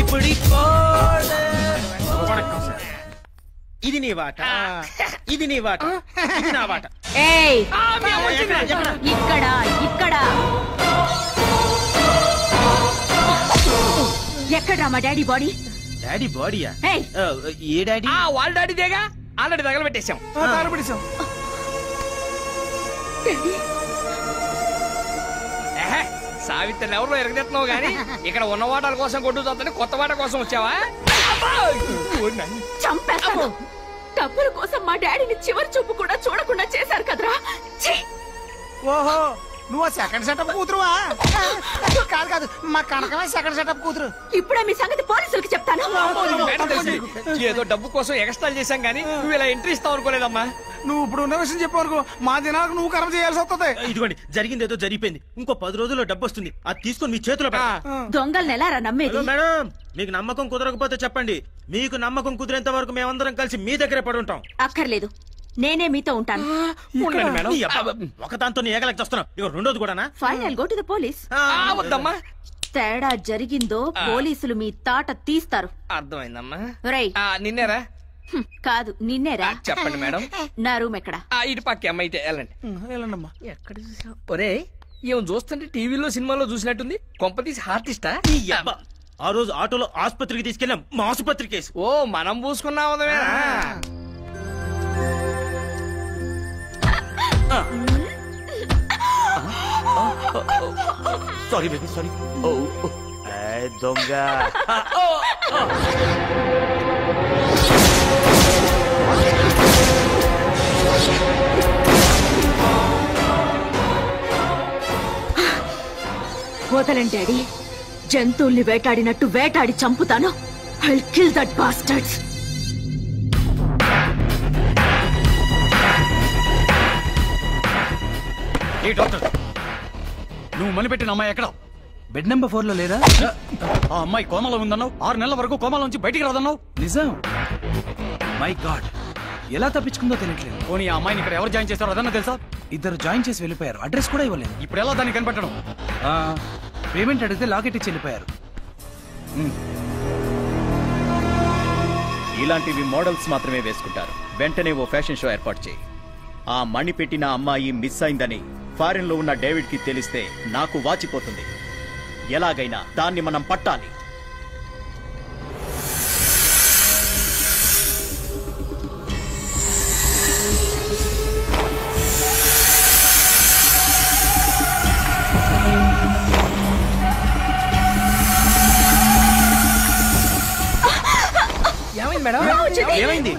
ఇప్పుడు ఇది నీ వాట, ఇది నీ వాట, ఇది నా వాట. ఇక్కడ ఇక్కడ ఎక్కడ్రా మా డాడీ బాడీ? డాడీ బాడీయా? ఏ డాడీ? వాళ్ళ డాడీదేగా, ఆల్రెడీ తగలబెట్టేశాం. సావిత్రిని ఎవరిలో ఎరగదెత్తున్నావు గానీ ఇక్కడ ఉన్న వాటాల కోసం కొట్టు చూద్దాని కొత్త వాట కోసం వచ్చావా? చంపేస్తాను. డబ్బుల కోసం మా డాడీని చివరి చూపు కూడా చూడకుండా చేశారు కదరా. ఓహో, నువ్వు సెకండ్ సెటప్ కూతురువా? కాదు కాదు, మా కనకమే సెకండ్ సెటప్ కూతురు. ఇప్పుడే మీ సంగతి పోలీసులకి చెప్తాను. ఏదో డబ్బు కోసం ఎక్స్ట్రా చేశాం గానీ నువ్వు ఇలా ఎంట్రీ ఇస్తావు అనుకోలేదమ్మా. నువ్వు ఇప్పుడు ఉన్న విషయం చెప్పనుకో, మా దినాలకు నువ్వు కర్మ చేయాల్సి వస్తుంది. ఇదిగోండి, జరిగింది ఏదో జరిగిపోయింది. ఇంకో 10 రోజుల్లో డబ్బు వస్తుంది. అది తీసుకొని మీ చేతిలో దొంగల్ని ఎలారా నమ్మేది? మేడం, మీకు నమ్మకం కుదరకపోతే చెప్పండి. మీకు నమ్మకం కుదిరేంత వరకు మేమందరం కలిసి మీ దగ్గరే పడి ఉంటాం. అక్కర్లేదు, నేనే మీతో ఉంటాను. ఒక దాంతో ఏగలకి వస్తున్నాం, ఇక రెండోది కూడా. Final go to the police. వద్దమ్మా, తేడా జరిగిందో పోలీసులు మీ తాట తీస్తారు. అర్థమైందమ్మా. రేయ్, నిన్నేరా? కాదు, నిన్నేరా. చెప్పండి మేడం. నా రూమ్ ఎక్కడ? ఇటు పక్క అమ్మ, అయితే వెళ్ళండి. ఎక్కడ చూసావు? ఒరే, ఏం చూస్తుంటే టీవీలో సినిమాలో చూసినట్టుంది. కొంపతీసి ఆర్టిస్టా? ఆ రోజు ఆటోలో ఆసుపత్రికి తీసుకెళ్ళాం, మా ఆసుపత్రి కేసు. ఓ, మనం పూసుకున్నాం. Sorry baby, sorry. దొంగ వదలండి డాడీ. జంతువుల్ని వేటాడినట్టు వేటాడి చంపుతాను. I'll kill that bastards. A doctor, నువ్వు మనిపెట్టిన అమ్మాయి ఎక్కడ? బెడ్ నెంబర్ 4 లో లేదా? ఆ అమ్మాయి కోమలో ఉందన్నావు. 6 నెలల వరకు కోమలోంచి బయటికి రాదన్నావు. నిజం? మై గాడ్, ఎలా తప్పించుకుందో తెలియట్లేదు. పోనీ ఆ అమ్మాయిని ఇక్కడ ఎవరు జాయిన్ చేస్తారో అదన్నా తెలుసా? ఇద్దరు జాయిన్ చేసి వెళ్ళిపోయారు, అడ్రస్ కూడా ఇవ్వలేదు. ఇప్పుడు ఎలా దాన్ని కనిపెట్టడం? పేమెంట్ అడిగితే లాకెట్ ఇచ్చి వెళ్ళిపోయారు. ఇలాంటివి మోడల్స్ మాత్రమే వేసుకుంటారు. వెంటనే ఓ ఫ్యాషన్ షో ఏర్పాటు చేయి. ఆ మణి పెట్టిన అమ్మాయి మిస్ అయిందని ఫారిన్ లో ఉన్న డేవిడ్ కి తెలిస్తే నాకు వాచిపోతుంది. ఎలాగైనా దాన్ని మనం పట్టాలి. ఏమైంది?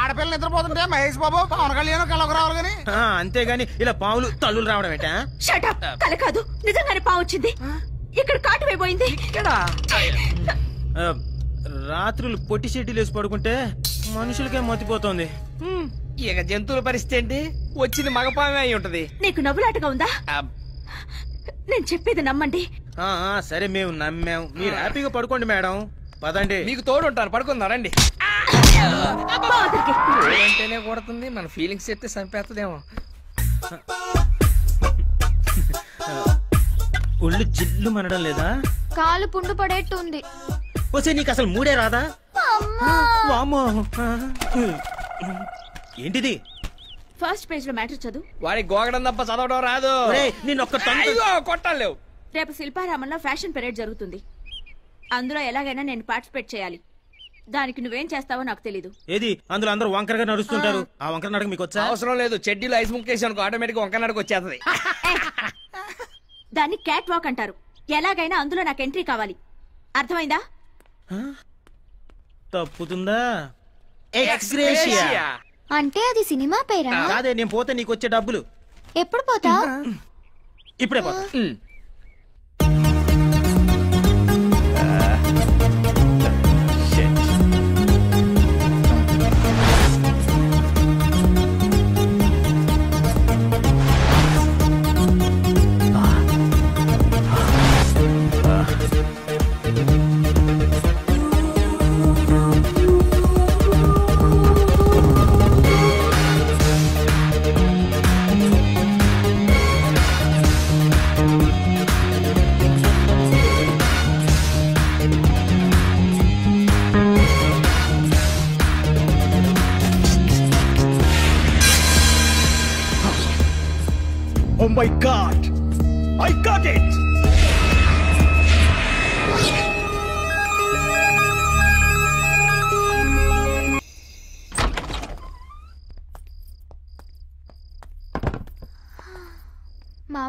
ఆడపిల్లలు నిద్రపోతుంటే మహేష్ బాబు పవన్ కళ్యాణ్ కళ్ళకు రావాలి కానీ, అంతేగాని ఇలా పావులు తల్లులు రావడం ఏంటా? షటప్, కల కాదు, నిజంగానే పావు వచ్చింది. ఇక్కడ కాటు వేయబోయింది. రాత్రులు పొట్టి షెడ్యూల్ వేసి పడుకుంటే మనుషులకే మతిపోతుంది. ఇక జంతువుల పరిస్థితి ఏంటి? వచ్చింది మగపామే అయి ఉంటది. నీకు నవ్వులాటగా ఉందా? నేను చెప్పేది నమ్మండి. సరే, మేము నమ్మాం. మీరు హ్యాపీగా పడుకోండి మేడం. పదండి, మీకు తోడు ఉంటాను. పడుకుందాం రండి. అంటేనే కొడుతుంది, మన ఫీలింగ్స్ చెప్తే చంపేస్తుందేమో. ఒళ్ళు జిల్లు మనడం లేదా? కాలు పుండు పడేట్టు ఉంది. వస్తే నీకు అసలు మూడే రాదా? వామ్మో, ఏంటిది? ఫస్ట్ పేజ్ లో మ్యాటర్ చదువు. వాడికి గోగడం తప్ప చదవడం రాదు. నేను ఒక్క కొట్టాలేవు. రేపు శిల్పారామంలో ఫ్యాషన్ పెరేడ్ జరుగుతుంది. అందులో ఎలాగైనా నేను పార్టిసిపేట్ చేయాలి. దానికి నువ్వేం చేస్తావో నాకు తెలీదు. ఏది? అందులో అందరూ వంకరగా నడుస్తుంటారు. ఆ వంకర నడక మీకు వచ్చా? అవసరం లేదు. చెడ్డీలో ఐస్ ముక్కేసి అనుకో, ఆటోమేటిక్ వంకర నడక వచ్చేస్తుంది. దాన్ని క్యాట్ వాక్ అంటారు. ఎలాగైనా అందులో నాకు ఎంట్రీ కావాలి. అర్థమైందా? తప్పుతుందా? ఎక్స్‌గ్రేషియా అంటే అది సినిమా పేరా? కాదే, నేను పోతే నీకు వచ్చే డబ్బులు. ఎప్పుడు పోతా? ఇప్పుడే పోతా.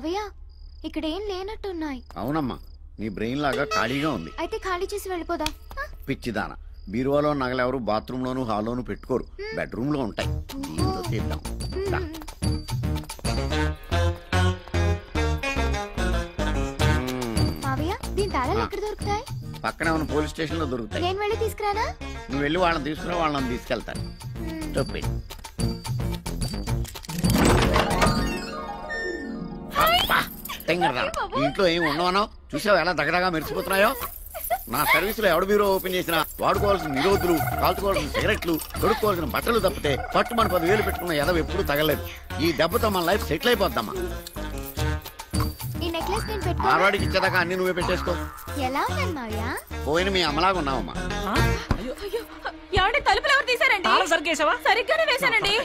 మావయ్య ఇక్కడ ఏం లేనట్టున్నాయి. అవునమ్మా, నీ బ్రెయిన్ లాగా ఖాళీగా ఉంది. అయితే ఖాళీ చేసి వెళ్ళిపోదాం. పిచ్చిదాన, బీరువాలో నగలెవరు బాత్రూమ్ లోను హాల్లోను పెట్టుకోరు, బెడ్రూమ్ లో ఉంటాయి. దీంతో తీద్దాం. దా. మావయ్య దీని తాళాలు ఎక్కడ దొరుకుతాయి? పక్కనే ఉన్న పోలీస్ స్టేషన్ లో దొరుకుతాయి. నేను వెళ్ళి తీసుకురానా? నువ్వు వెళ్ళి వాళ్ళని తీసుకుని వాళ్ళని తీసుకెళ్తాను. చెప్పి ఇంట్లో ఏమి ఉండవనో చూసావు, ఎలా దగ్గరగా మెరిసిపోతున్నాయో. నా సర్వీస్ లో ఎవడు బీరో ఓపెన్ చేసినా వాడుకోవాల్సిన నిరోధులు, కాల్చుకోవాల్సిన సిగరెట్లు, కొడుకోవాల్సిన బట్టలు తప్పితే పట్టుమని 10,000 పెట్టుకున్న ఎదవ ఎప్పుడు తగలేదు. ఈ దెబ్బతో మన లైఫ్ సెటిల్ అయిపోద్దమ్మా. ఈ నెక్లెస్ నేను పెట్టుకో. ఆడవాడికి ఇచ్చేదాకా అన్ని నువ్వే పెట్టేసుకో. ఎలా ఉన్నాను మావయ్య? పోయిన మీ అమ్మలాగా ఉన్నావమ్మా. ఏమండి తలుపులు ఎవరు తీసారండి? సరిగేసావా? సరిగ్గానే వేశానండి.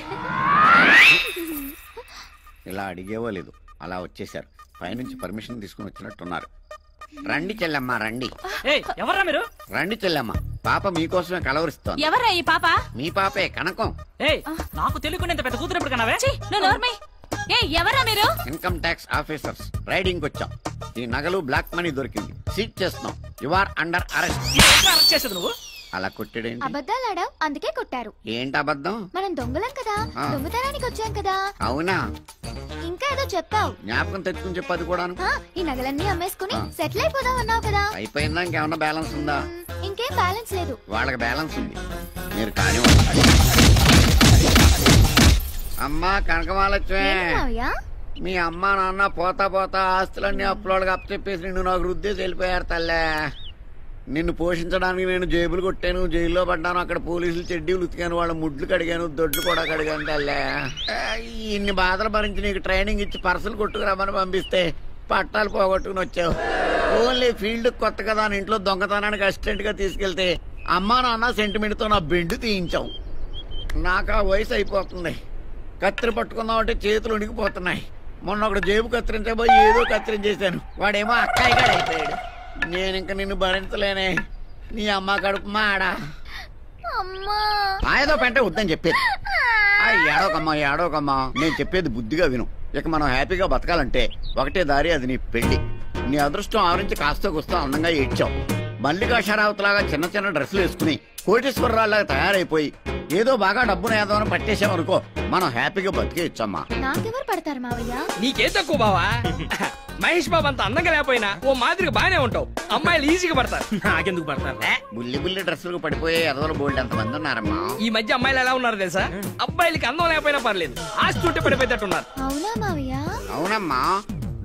ఇలా అడిగేవో లేదు, అలా వచ్చేసారు. పైనుంచి పర్మిషన్ తీసుకుని వచ్చినట్టున్నారు. రండి చెల్లెమ్మ రండి. ఎవరా మీరు? రండి చెల్లెమ్మ, పాప మీకోసమే కలవరిస్తోంది. ఎవరా ఈ పాప? మీ పాపే కనకం. నాకు తెలియకుండా ఇంత పెద్ద కూతురు ఎప్పుడు కన్నావే? ఎవరా మీరు? ఇన్కమ్ ట్యాక్స్ ఆఫీసర్స్ రైడింగ్ వచ్చాం. ఈ నగలు బ్లాక్ మనీ దొరికింది, సీజ్ చేస్తున్నాం. You are under arrest. చేసేది నువ్వు అలా కొట్టాడేంటి? అబద్ధాలు ఆడావు, అందుకే కొట్టారు. ఏంటి అబద్ధం? మనం దొంగలం కదా, దొంగతనానికి వచ్చాం కదా. అవునా? ఇంకా ఏదో చెప్పావు. జ్ఞాపకం తెచ్చుకుని చెప్పది కూడా. ఈ నగలన్నీ అమ్మేసుకుని సెటిల్ అయిపోదాం అన్నావు కదా. అయిపోయిందా? ఇంకేమన్నా బ్యాలెన్స్ ఉందా? ఇంకేం బ్యాలెన్స్ లేదు. వాళ్ళకి బ్యాలెన్స్ ఉంది, మీరు కానీ. అమ్మా కనకమాలక్ష్మి, మీ అమ్మా నాన్న పోతా పోతా ఆస్తులన్నీ అప్పులోళ్ళకి అప్పచెప్పేసి నిన్ను నాకు రుద్దేసి వెళ్ళిపోయారు తల్లే. నిన్ను పోషించడానికి నేను జేబులు కొట్టాను, జైల్లో పడ్డాను. అక్కడ పోలీసులు చెడ్డీలు ఉతికాను, వాళ్ళ ముడ్లు కడిగాను, దొడ్లు కూడా కడిగాను తల్లే. ఇన్ని బాధలు భరించి నీకు ట్రైనింగ్ ఇచ్చి పర్సలు కొట్టుకురామని పంపిస్తే పట్టాలు పోగొట్టుకుని వచ్చావు. ఓన్లీ ఫీల్డ్ కొత్త కదా అని ఇంట్లో దొంగతనానికి అసిస్టెంట్ గా తీసుకెళ్తే అమ్మా నాన్న సెంటిమెంట్ తో నా బెండు తీయించావు. నాకు ఆ వయసు అయిపోతుంది. కత్తిరి పట్టుకుందామంటే చేతులు ఉనికిపోతున్నాయి. మొన్న ఒకడు జేబు కత్తిరించబోయి ఏదో కత్తిరించేశాను, వాడేమో అక్కాయిగాడు అయిపోయాడు. నేను ఇంక నిన్ను భరించలేనే. నీ అమ్మ కడుపు మాడా. ఏదో పెంటే వద్దని చెప్పేది. ఏడోకమ్మా ఏడోకమ్మా, నేను చెప్పేది బుద్ధిగా విను. ఇక మనం హ్యాపీగా బతకాలంటే ఒకటే దారి, అది నీ పెళ్లి. నీ అదృష్టం ఆవరించి కాస్త కూస్తా అందంగా ఏడ్చావు. మల్లికా షరావత్ లాగా చిన్న చిన్న డ్రెస్సులు వేసుకుని కోటేశ్వరరావులాగా తయారైపోయి ఏదో బాగా డబ్బును ఏదోని పట్టేసామనుకో, మనం హ్యాపీగా బతికేయచ్చమ్మా. నాకెవరు పడతారు మావయ్య? నీకేం తక్కువ బావా? మహేష్ బాబు అంత అందంగా లేకపోయినా ఓ మాదిరిగా బానే ఉంటావు. అమ్మాయిలు ఈజీగా పడతారు. నాకెందుకు పడతారు? బుల్లి బుల్లి డ్రెస్సులకు పడిపోయే ఎదవలు బోల్డ్ ఎంతమంది ఉన్నారమ్మా. ఈ మధ్య అమ్మాయిలు ఎలా ఉన్నారు తెలుసా? అబ్బాయిలకి అందం లేకపోయినా పర్లేదు, ఆస్తి ఉంటే పడిపోయేటట్టున్నారు. అవునా మావయ్య? అవునమ్మా,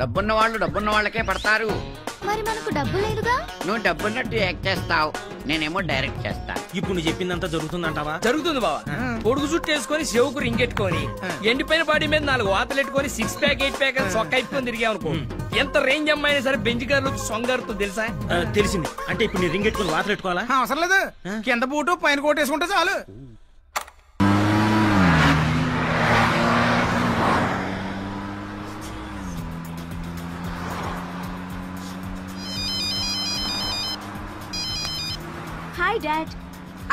డబ్బున్న వాళ్ళు డబ్బున్న వాళ్ళకే పడతారు. మరి మనకు డబ్బు లేదుగా. నువ్వు డబ్బున్నట్టు యాక్ట్ చేస్తావు, నేనేమో డైరెక్ట్ చేస్తా. ఇప్పుడు నువ్వు చెప్పిందంతా జరుగుతుందంటావా? జరుగుతుంది బావా. పొడుగు చుట్టూ వేసుకొని చెవుకు రింగెట్టుకొని ఎండిపోయిన బాడీ మీద 4 వాతలు ఎట్టుకొని 6 ప్యాక్ 8 ప్యాక్ సొక్క అయిపోయి తిరిగామనుకో, ఎంత రేంజ్ అమ్మాయినా సరే బెంచ్ గారు సొంగారుతో తెలుసా? తెలిసింది. అంటే ఇప్పుడు నీ రింగ్ ఎట్టుకుని వాతలు పెట్టుకోవాలా? అవసరం లేదు, కింద బూటు పైన కోట్ వేసుకుంటే చాలు. Hi dad.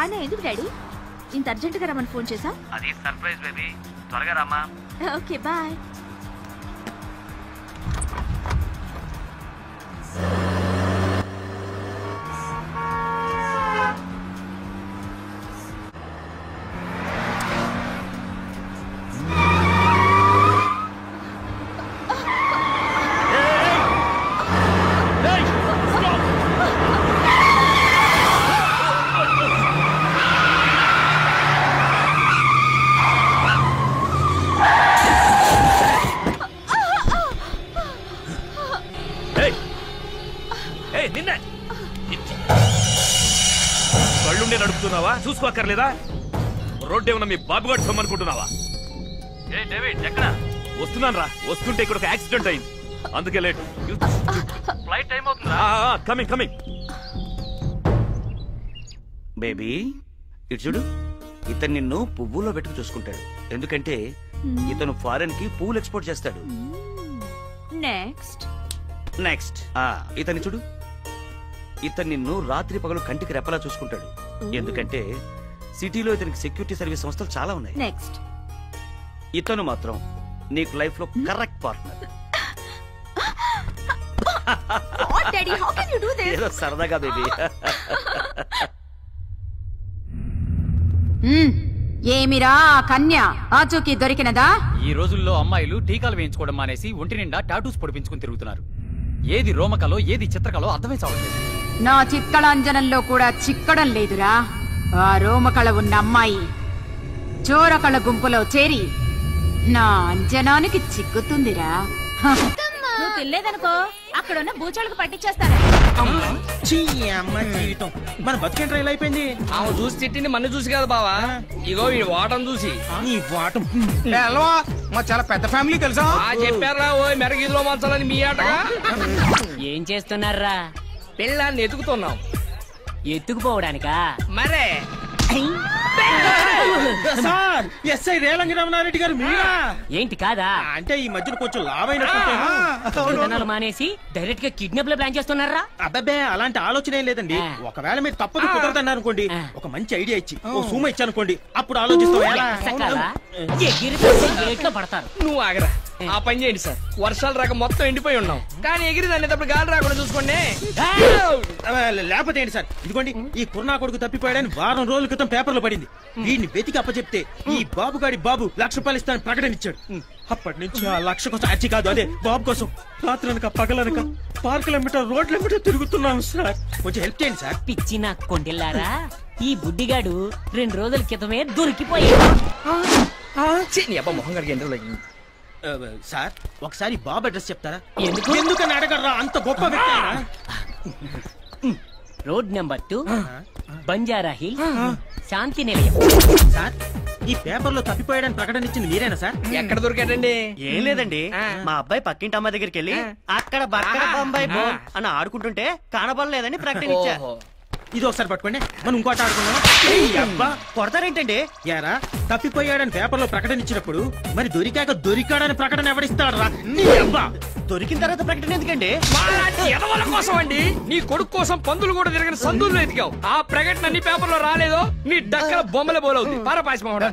అన్న ఎందుకు డాడీ ఇంత అర్జెంట్ గా రమ్మని ఫోన్ చేసా? అది సర్ప్రైజ్ బేబీ, త్వరగా రామా. Okay bye. కళ్ళుండే నడుపుతున్నావా? చూసుకోక్కర్లేదా? రోడ్డు ఏమన్నా మీ బాబుగాడు సొమ్మనుకుంటున్నావా? ఏ డేవిడ్ ఎక్కడ? వస్తున్నాను రా. వస్తుంటే ఇక్కడ ఒక యాక్సిడెంట్ అయింది, అందుకే లేట్. ఫ్లైట్ టైం అవుతుందా? Coming coming. బేబీ ఇటు చూడు, ఇతను నిన్ను పువ్వులో పెట్టుకు చూసుకుంటాడు. ఎందుకంటే ఇతను ఫారెన్ కి పువ్వులు ఎక్స్పోర్ట్ చేస్తాడు. నెక్స్ట్ ఇతన్ని చూడు, ఇతను నిన్ను రాత్రి పగలు కంటికి రెప్పలా చూసుకుంటాడు. ఎందుకంటే సిటీలో ఇతనికి సెక్యూరిటీ సర్వీస్ సంస్థలు చాలా ఉన్నాయి. నెక్స్ట్ ఇతను మాత్రం నీకు లైఫ్ లో correct partner. What, Daddy? How can you do this? ఏదో సరదాగా బేబీ. ఏమిరా ఆ కన్య ఆచూకీ దొరికినదా? ఈ రోజుల్లో అమ్మాయిలు టీకాలు వేయించుకోవడం మానేసి ఒంటి నిండా టాటూస్ పొడిపించుకుని తిరుగుతున్నారు. ఏది రోమకలో ఏది చిత్రకలో అర్థమై చావట్లేదు. నా చిత్కళాంజనంలో కూడా చిక్కడం లేదురా. ఆ రోమకళ ఉన్న అమ్మాయి చోరకళ గుంపులో చేరి నా అంజనానికి చిక్కుతుందిరా. నువ్వు తినలేదనుకో అక్కడ ఉన్న బూచోళ్ళకి పట్టించేస్తాను. జీవితం మన బతికేంట్రా ఇలా అయిపోయింది. ఆమె చూసి తిట్టింది మన చూసి కాదు బావా, ఇగో ఈ వాటం చూసి. నీ వాటం మా చాలా పెద్ద ఫ్యామిలీ తెలుసా? చెప్పారా ఓ మెరగీదిలో మంచాలని మీ ఆటగా. ఏం చేస్తున్నారా? పిల్లాన్ని ఎతుకుతున్నాం. ఎత్తుకుపోవడానికా? మరే సార్ ఎస్ఐ రేలంగి రమణారెడ్డి గారు మీరా? ఏంటి కాదా? అంటే ఈ మధ్యన కొంచెం లావైన మానేసి డైరెక్ట్ గా కిడ్నాప్ లో ప్లాన్ చేస్తున్నారా? అబ్బాబే అలాంటి ఆలోచన ఏం లేదండి. ఒకవేళ మీరు తప్పదు కుదరదన్నారు అనుకోండి, ఒక మంచి ఐడియా ఇచ్చి ఓ సూమ ఇచ్చి అనుకోండి, అప్పుడు ఆలోచిస్తావు. పడతారు. నువ్వు ఆగరా, ఆ పని చేయండి సార్. వర్షాలు రాక మొత్తం ఎండిపోయి ఉన్నాం, కానీ ఎగిరి దాన్ని గాలి రాకుండా చూసుకోండి. లేకపోతే ఏంటి సార్, ఇదిగోండి ఈ కుర్నా కొడుకు తప్పిపోయాడని వారం రోజుల క్రితం పేపర్లో పడింది. వీడిని వెతికి అప్పచెప్తే ఈ బాబు గాడి బాబు ₹1,00,000 ఇస్తానని ప్రకటన ఇచ్చాడు. అప్పటి నుంచి ఆ 1,00,000 కోసం అచ్చి కాదు అదే బాబు కోసం రాత్రనక పగలనక పార్కుల రోడ్ల మీద తిరుగుతున్నాం సార్. కొంచెం హెల్ప్ చేయండి సార్. పిచ్చి నా కొండెల్లారా, ఈ బుడ్డిగాడు 2 రోజుల క్రితమే దొరికిపోయాడు. మొహం గారికి ఎండలో సార్ ఒకసారి బాబు అడ్రస్ చెప్తారా? ఎందుకు? ఎందుకని అడగరా, అంత గొప్ప వ్యక్తి. రోడ్ నెంబర్ 2 బంజారా హిల్ శాంతి నిలయం. సార్ ఈ పేపర్ లో తప్పిపోయాడని ప్రకటన ఇచ్చింది మీరేనా సార్? ఎక్కడ దొరికాడండి? ఏం లేదండి, మా అబ్బాయి పక్కింటి అమ్మాయి దగ్గరికి వెళ్ళి అక్కడ బక్కడ బొంబాయి బో అని ఆడుకుంటుంటే కనబడలేదని ప్రకటన ఇచ్చా. ఇది ఒకసారి పట్టుకోండి, మనం ఇంకోటి ఆడుకున్నాం. కొడతారేంటండి? యారా తప్పిపోయాడని పేపర్ లో ప్రకటన ఇచ్చినప్పుడు మరి దొరికాడని ప్రకటన ఎవరిస్తాడు రా? దొరికిన తర్వాత ప్రకటన ఎందుకండి? ఎదవల కోసం అండి. నీ కొడుకు కోసం పందులు కూడా తిరిగిన సందుల్లో ఎదిగావు. ఆ ప్రకటన నీ పేపర్ లో రాలేదో నీ డక్కల బొమ్మల బోలవుతుంది. పారపాయసం ఎవరు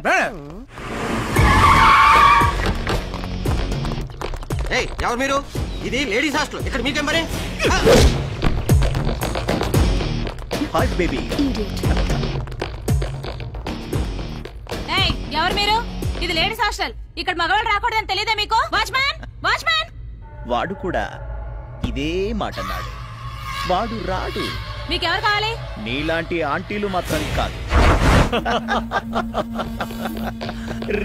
మీరు? ఇది లేడీస్ హాస్టల్, ఇక్కడ మీకేం మరి? Hi baby. ఎవరు మీరు? ఇది లేడీస్ హాస్టల్, ఇక్కడ మగవాళ్ళు రాకూడదని తెలియదా మీకు? Watchman watchman. వాడు కూడా ఇదే మాట అన్నాడు. వాడు రాడు. మీకెవరు కావాలి? నీలాంటి ఆంటీలు మాత్రం కాదు.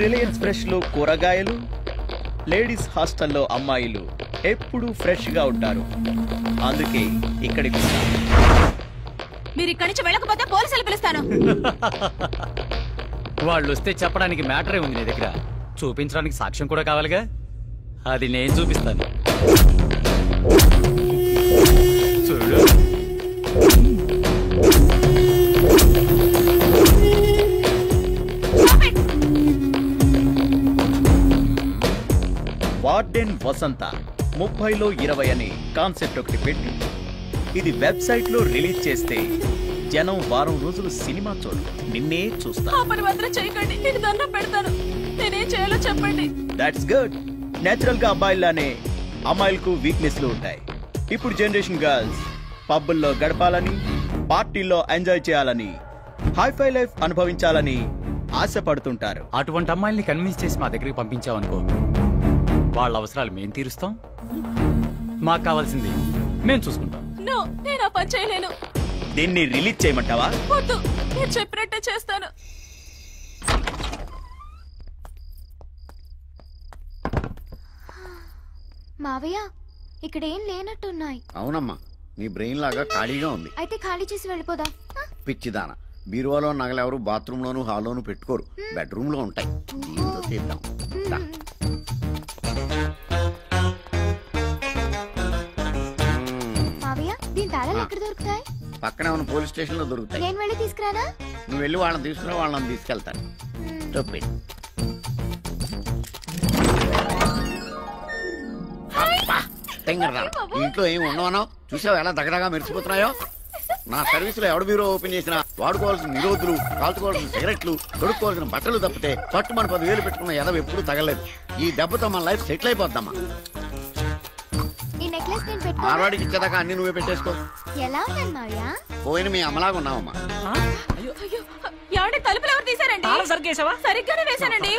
రిలయన్స్ ఫ్రెష్ లో కూరగాయలు, లేడీస్ హాస్టల్లో అమ్మాయిలు ఎప్పుడూ ఫ్రెష్ గా ఉంటారు. అందుకే ఇక్కడికి మీరు ఇక్కడి నుంచి వెళ్ళకపోతే పోలీసులు పిలుస్తాను. వాళ్ళు వస్తే చెప్పడానికి మ్యాటరే ఉంది నీ దగ్గర, చూపించడానికి సాక్ష్యం కూడా కావాలిగా. అది నేను చూపిస్తాను. చూడు. వార్డెన్ వసంత 30లో 20 అని కాన్సెప్ట్ ఒకటి పెట్టి ఇది వెబ్సైట్ లో రిలీజ్ చేస్తే జనం వారం రోజులు సినిమా చూడు, నిన్నే చూస్తా. చేయకండి, నేను దండం పెడతాను. నేనేం చేయాలో చెప్పండి. That's good. నేచురల్ గా అబ్బాయిలానే అమ్మాయిలకు వీక్నెస్ లు ఉంటాయి. ఇప్పుడు జనరేషన్ గర్ల్స్ పబ్బుల్లో గడపాలని, పార్టీల్లో ఎంజాయ్ చేయాలని, హైఫై లైఫ్ అనుభవించాలని ఆశపడుతుంటారు. అటువంటి అమ్మాయిల్ని కన్విన్స్ చేసి మా దగ్గరికి పంపించావనుకో, వాళ్ళ అవసరాలు మేం తీరుస్తాం, మాకు కావాల్సింది మేం చూసుకుంటాం. నేను ఆ పని చేయలేను. దీన్ని రిలీజ్ చేయమంటావా? వద్దు, నేను చెప్పినట్టే చేస్తాను. మావయ్య ఇక్కడ ఏం లేనట్టున్నాయి. అవునమ్మా, నీ బ్రెయిన్ లాగా ఖాళీగా ఉంది. అయితే ఖాళీ చేసి వెళ్ళిపోదాం. పిచ్చిదాన, బీరువాలో నగలెవరు బాత్రూమ్ లోను హాల్లోను పెట్టుకోరు, బెడ్రూమ్ లో ఉంటాయి. దీంతో తీద్దాం. మావయ్య దీని తాళాలు ఎక్కడ దొరుకుతాయి? పక్కనే ఉన్న పోలీస్ స్టేషన్ లో దొరుకుతాయి. నేను వెళ్ళి తీసుకురానా? నువ్వు వెళ్ళి వాళ్ళని తీసుకుని వాళ్ళని తీసుకెళ్తాను. చెప్పి ఇంట్లో ఏమి ఉండవనో చూసావు, ఎలా దగ్గరగా మెరిసిపోతున్నాయో. నా సర్వీస్ లో ఎవడు బీరో ఓపెన్ చేసినా వాడుకోవాల్సిన నిరోధులు, కాల్చుకోవాల్సిన సిగరెట్లు, కొడుకోవాల్సిన బట్టలు తప్పితే పట్టుమని 10,000 పెట్టుకున్న ఎదవ ఎప్పుడు తగలేదు. ఈ దెబ్బతో మన లైఫ్ సెటిల్ అయిపోద్దమ్మా. ఈ నెక్లెస్ నేను పెట్టుకో. మార్వాడికి ఇచ్చేదాకా అన్ని నువ్వే పెట్టేసుకో. ఎలా ఉన్నాను మావయ్య? పోయిన మీ అమ్మలాగా ఉన్నావమ్మా. ఏమండి తలుపులు ఎవరు తీసారండి? సరిగ్గా సరిగ్గానే వేశానండి.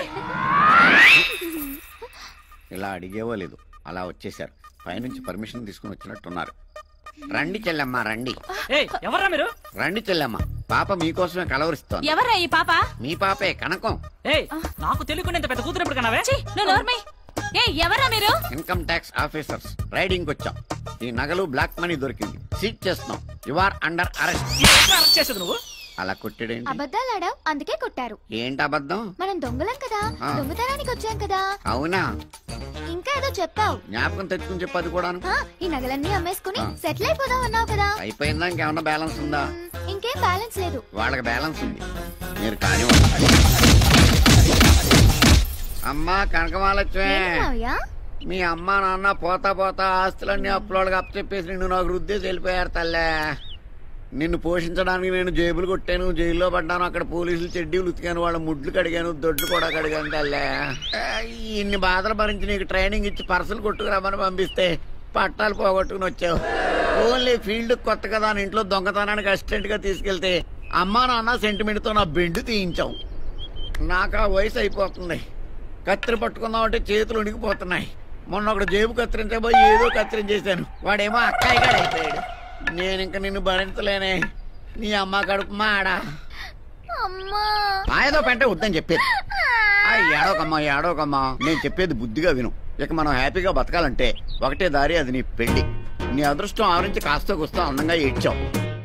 ఇలా అడిగేవో లేదు, అలా వచ్చేసారు. పైనుంచి పర్మిషన్ తీసుకుని వచ్చినట్టున్నారు. రండి చెల్లెమ్మ రండి. ఎవరా మీరు? రండి చెల్లెమ్మ, పాప మీకోసమే కలవరిస్తోంది. ఎవరా ఈ పాప? మీ పాపే కనకం. నాకు తెలియకుండా ఇంత పెద్ద కూతురు ఎప్పుడు కన్నావే? ఎవరా మీరు? ఇన్కమ్ ట్యాక్స్ ఆఫీసర్స్ రైడింగ్ వచ్చాం. ఈ నగలు బ్లాక్ మనీ దొరికింది, సీజ్ చేస్తున్నాం. You are under arrest. చేసేది నువ్వు అలా కొట్టాడేంటి? అబద్ధాలు ఆడావు, అందుకే కొట్టారు. ఏంటి అబద్ధం? మనం దొంగలం కదా, దొంగతనానికి వచ్చాం కదా. అవునా? ఇంకా ఏదో చెప్పావు. జ్ఞాపకం తెచ్చుకుని చెప్పది కూడా. ఈ నగలన్నీ అమ్మేసుకుని సెటిల్ అయిపోదాం అన్నావు కదా. అయిపోయిందా? ఇంకేమన్నా బ్యాలెన్స్ ఉందా? ఇంకేం బ్యాలెన్స్ లేదు. వాళ్ళకి బ్యాలెన్స్ ఉంది, మీరు కానీ. అమ్మా కనకమాలక్ష్మి, మీ అమ్మా నాన్న పోతా పోతా ఆస్తులన్నీ అప్పులోళ్ళకి అప్పచెప్పేసి నిన్ను నాకు రుద్దేసి వెళ్ళిపోయారు తల్లే. నిన్ను పోషించడానికి నేను జేబులు కొట్టాను, జైల్లో పడ్డాను. అక్కడ పోలీసులు చెడ్డీలు ఉతికాను, వాళ్ళ ముడ్లు కడిగాను, దొడ్లు కూడా కడిగాను తల్లే. ఇన్ని బాధలు భరించి నీకు ట్రైనింగ్ ఇచ్చి పర్సలు కొట్టుకురామని పంపిస్తే పట్టాలు పోగొట్టుకుని వచ్చావు. ఓన్లీ ఫీల్డ్ కొత్త కదా అని ఇంట్లో దొంగతనానికి అసిస్టెంట్ గా తీసుకెళ్తే అమ్మా నాన్న సెంటిమెంట్ తో నా బెండు తీయించావు. నాకు ఆ వయసు అయిపోతుంది. కత్తిరి పట్టుకుందామంటే చేతులు ఉనికిపోతున్నాయి. మొన్న ఒకడు జేబు కత్తిరించబోయి ఏదో కత్తిరించేశాను, వాడేమో అక్కాయి కాడ అయిపోయాడు. నేను ఇంక నిన్ను భరించలేనే. నీ అమ్మ కడుపు మాడా. ఏదో పెంటే వద్దని చెప్పేది. ఏడోకమ్మా నేను చెప్పేది బుద్ధిగా విను. ఇక మనం హ్యాపీగా బతకాలంటే ఒకటే దారి, అది నీ పెళ్లి. నీ అదృష్టం ఆవరించి కాస్త కూస్తా అందంగా ఏడ్చావు.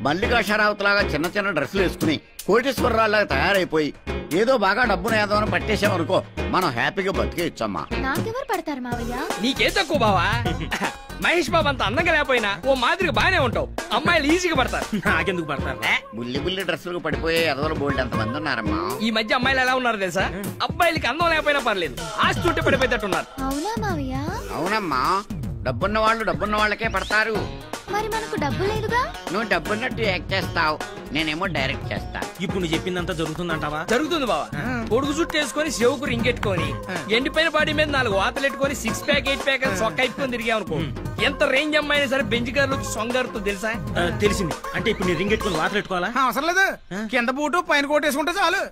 మల్లికా షరావత్ లాగా చిన్న చిన్న డ్రెస్సులు వేసుకుని కోటేశ్వరరావులాగా తయారైపోయి ఏదో బాగా డబ్బును ఏదోని పట్టేసామనుకో, మనం హ్యాపీగా బతికేయచ్చమ్మా. నాకెవరు పడతారు మావయ్య? నీకేం తక్కువ బావా? మహేష్ బాబు అంత అందంగా లేకపోయినా ఓ మాదిరిగా బానే ఉంటావు. అమ్మాయిలు ఈజీగా పడతారు. నాకెందుకు పడతారు? బుల్లి బుల్లి డ్రెస్సులకు పడిపోయే ఎదవలు బోల్డ్ ఎంత మంది ఉన్నారమ్మా. ఈ మధ్య అమ్మాయిలు ఎలా ఉన్నారు తెలుసా? అబ్బాయిలకి అందం లేకపోయినా పర్లేదు, ఆస్తి ఉంటే పడిపోయేటట్టున్నారు. అవునా మావయ్య? అవునమ్మా, డబ్బున్న వాళ్ళు డబ్బున్న వాళ్ళకే పడతారు. మరి మనకు డబ్బు లేదుగా. నువ్వు డబ్బున్నట్టు యాక్ట్ చేస్తావు, నేనేమో డైరెక్ట్ చేస్తా. ఇప్పుడు నువ్వు చెప్పిందంతా జరుగుతుందంటావా? జరుగుతుంది బావా. పొడుగు చుట్టూ వేసుకొని చెవుకు రింగెట్టుకొని ఎండిపోయిన బాడీ మీద 4 వాతలు ఎట్టుకొని 6 ప్యాక్ 8 ప్యాక్ అని సొక్క అయిపోయి తిరిగామనుకో, ఎంత రేంజ్ అమ్మాయినా సరే బెంచ్ గారు సొంగారుతో తెలుసా? తెలిసింది. అంటే ఇప్పుడు నీ రింగ్ ఎట్టుకుని వాతలు పెట్టుకోవాలా? అవసరం లేదు, కింద బూటు పైన కోట్ వేసుకుంటే చాలు.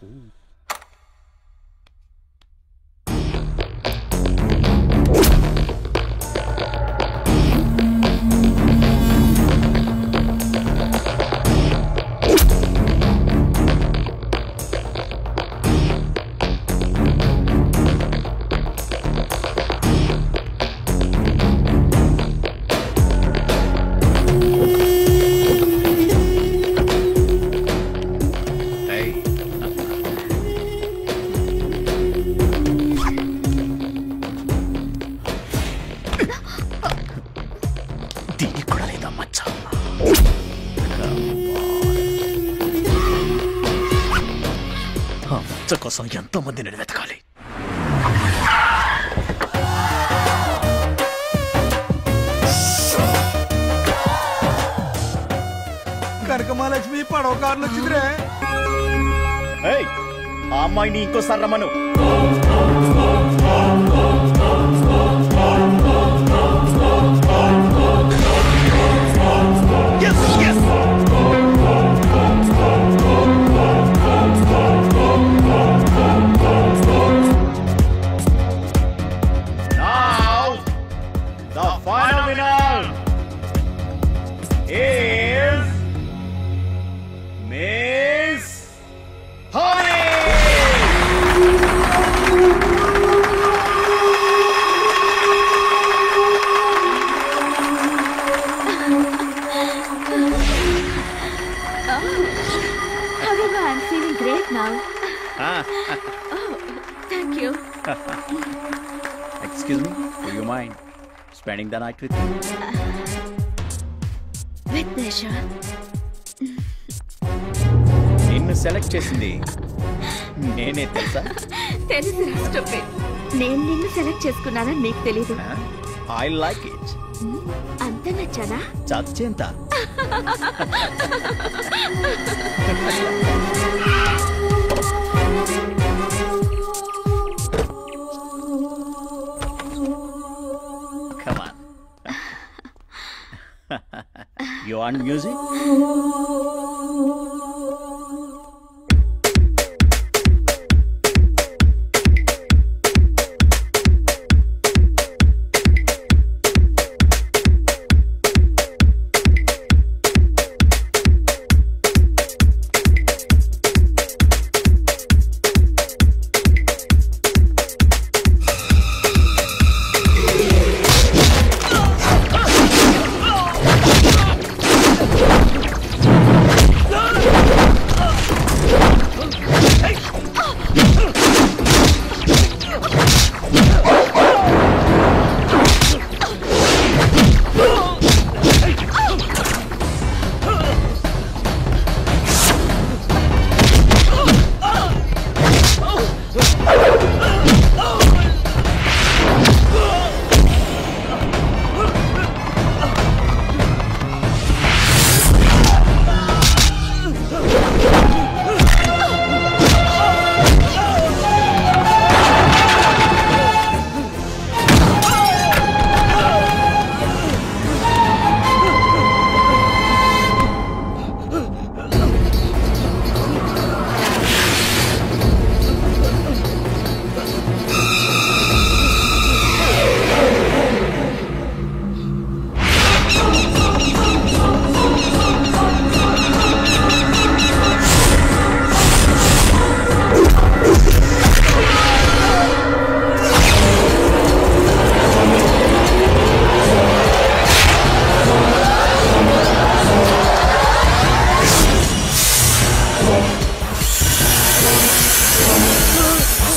కోసం ఎంతో మందిని వెతకాలి. కనకమాలక్ష్మి పడవ కారులో వచ్చిందిరే. ఆ అమ్మాయిని ఇంకోసారి రమ్మను. Excuse me, do you mind spending the night with me? With pleasure. నిన్ను సెలెక్ట్ చేసింది నేనే తెలుసా? తెలుసు. నేను నిన్ను సెలెక్ట్ చేసుకున్నానని నీకు తెలీదు. I like it. అంత నచ్చానా? చచ్చేంత. Come on. Want music?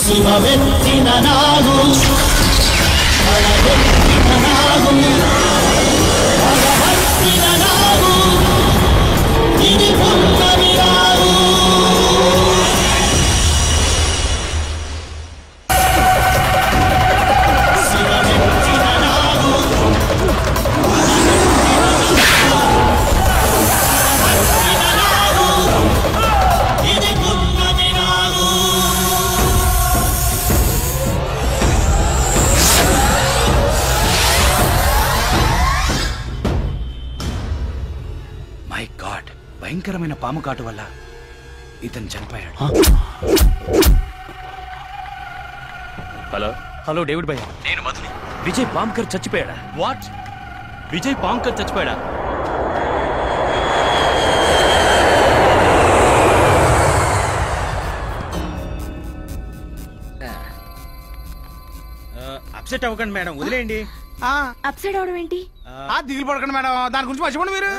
శివవెత్తిన నాగు బలవెత్తిన నాగు భగవత్తిన నాగు ఇది పున్నమి నాగు శివవెత్తిన నాగు భగవత్తిన నాగు ఇది పున్నమి నాగు. మై గాడ్, భయంకరమైన పాము కాటు వల్ల ఇతను చనిపోయాడు. హలో హలో డేవిడ్ భయ్య, నేను మధుని. విజయ్ పాంకర్ చచ్చిపోయాడా? వాట్? విజయ్ పాంకర్ చచ్చిపోయాడా? అప్సెట్ అవ్వకండి మేడం, వదిలేయండి. అప్సెట్ అవడం ఏంటి? దిగులు పడకండి మేడం, దాని గురించి మర్చిపోండి మీరు.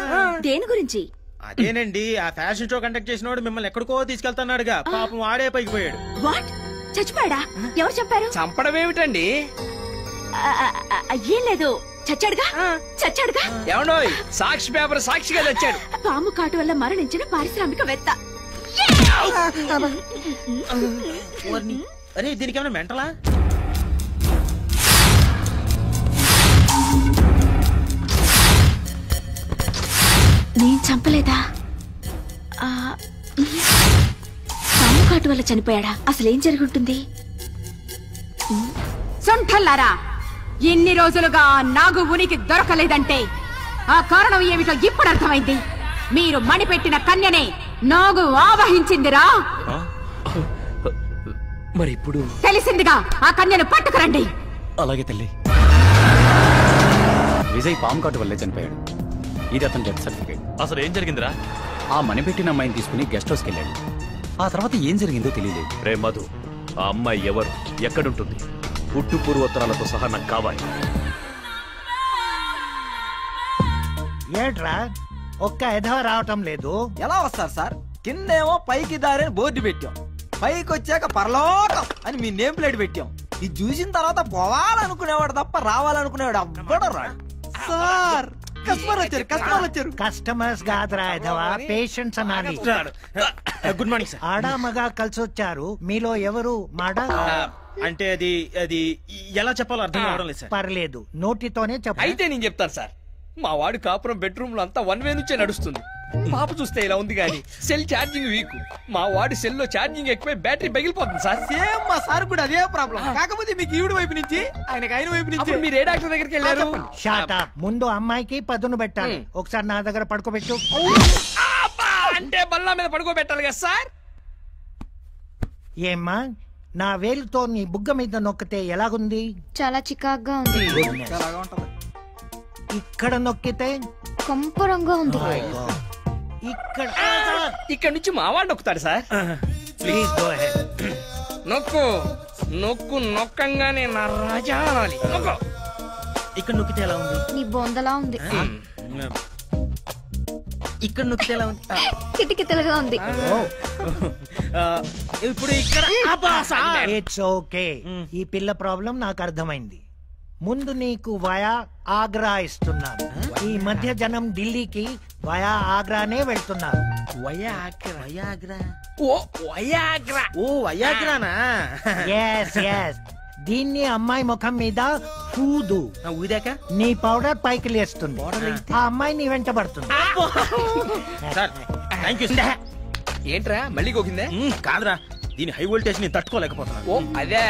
దేని గురించి? అదేనండి, ఆ ఫ్యాషన్ షో కండక్ట్ చేసిన వాడు మిమ్మల్ని ఎక్కడికో తీసుకెళ్తున్నాడుగా, పాపం ఆడే పైకి పోయాడు. వాట్? చచ్చిపోయాడా? ఎవరు చెప్పారు? చంపడం ఏమిటండి? ఏం లేదు, చచ్చాడుగా. చచ్చాడుగా. ఏమండోయ్, సాక్షి పేపర్ సాక్షిగా తెచ్చాడు. పాము కాటు వల్ల మరణించిన పారిశ్రామికవేత్త. అరే దీనికి ఏమైనా మెంటలా? నేను చంపలేదా? పాము కాటు వల్ల చనిపోయాడా? అసలేం జరుగుంటుంది? సొంఠల్లారా, ఎన్ని రోజులుగా నాగు ఉనికి దొరకలేదంటే ఆ కారణం ఏమిటో ఇప్పుడు అర్థమైంది. మీరు మణిపెట్టిన కన్యనే నాగు ఆవహించిందిరా. మరి ఇప్పుడు తెలిసిందిగా, ఆ కన్యను పట్టుకురండి. అలాగే తల్లి. విజయ్ పాము కాటు వల్లే చనిపోయాడు. ఇది అతని డెత్ సర్టిఫికేట్. అసలు ఏం జరిగిందిరా? ఆ మణిపెట్టిన అమ్మాయిని తీసుకుని గెస్ట్ హౌస్కి వెళ్ళాడు. ఆ తర్వాత ఏం జరిగిందో తెలియలేదు. రే మధు, ఆ అమ్మాయి ఎవరు, ఎక్కడుంటుంది? పుట్టు పూర్వోత్తరాలతో సహా నాకు కావాలి. ఏట్రా ఒక్క ఎధవ రావటం లేదు? ఎలా వస్తారు సార్? కిందేమో పైకి దారిని బోర్డు పెట్టాం, పైకి వచ్చాక పరలోకం అని మీ నేమ్ ప్లేట్ పెట్టాం. ఇది చూసిన తర్వాత పోవాలనుకునేవాడు తప్ప రావాలనుకునేవాడు అవ్వడం రాడు. సార్ కస్టమర్ వచ్చారు. కస్టమర్స్ కాదురా ఎధవ, పేషెంట్స్ అనాలి. Good morning sir. ఆడా మగా కలిసి వచ్చారు, మీలో ఎవరు మడ? అంటే అది అది ఎలా చెప్పాలో అర్థం కావడం లేదు సార్. పర్లేదు, నోటితోనే చెప్పు. అయితే నేను చెప్తాను సార్. మా వాడి కాపురం బెడ్రూమ్ లో అంతా వన్ వే నుంచే నడుస్తుంది. పాప చూస్తే ఇలా ఉంది కానీ సెల్ ఛార్జింగ్ వీక్. మా వాడి సెల్ లో ఛార్జింగ్ ఎక్కువై బ్యాటరీ పగిలిపోతుంది సార్. సేమ్ మా సార్ కూడా అదే ప్రాబ్లం. కాకపోతే మీకు ఈవిడ వైపు నుంచి ఆయనకి ఆయన వైపు నుంచి. మీరు ఏ డాక్టర్ దగ్గరికి వెళ్ళారు? ముందు అమ్మాయికి పదును పెట్టాలి. ఒకసారి నా దగ్గర పడుకోబెట్టు. అంటే బల్లా మీద పడుకోబెట్టాలి కదా సార్. ఏమ్మా నా వేలుతో నీ బుగ్గ మీద నొక్కితే ఎలాగుంది? చాలా చికాగ్గా ఉంది. ఇక్కడ నొక్కితే కంపరంగా ఉంది. ఇక్కడ నుంచి మా వాడు నొక్కుతాడు సార్. Please go ahead. నొక్కు నొక్కు నొక్కంగానే నా రాజా అనాలి. నొక్కు. ఇక్కడ నొక్కితే ఎలా ఉంది? నీ బొందలా ఉంది. ఇక్కడ నొక్కితే ఎలా ఉంది? కిటికితలుగా ఉంది. ఇప్పుడు ఇక్కడ ఇట్స్ ఓకే. ఈ పిల్ల ప్రాబ్లం నాకు అర్థమైంది. ముందు నీకు వయా ఆగ్రా ఇస్తున్నాను. ఈ మధ్య జనం ఢిల్లీకి వయా ఆగ్రానే వెళ్తున్నారు. దీన్ని అమ్మాయి ముఖం మీద ఊదు. ఊదాక నీ పౌడర్ పైకి లేస్తుంది. ఆ అమ్మాయి నీ వెంట పడుతుంది. ఏంట్రా మళ్ళీ కోకిందే? కాదురా, దీని హై వోల్టేజ్ ని తట్టుకోలేకపోతున్నా. ఓ అదే,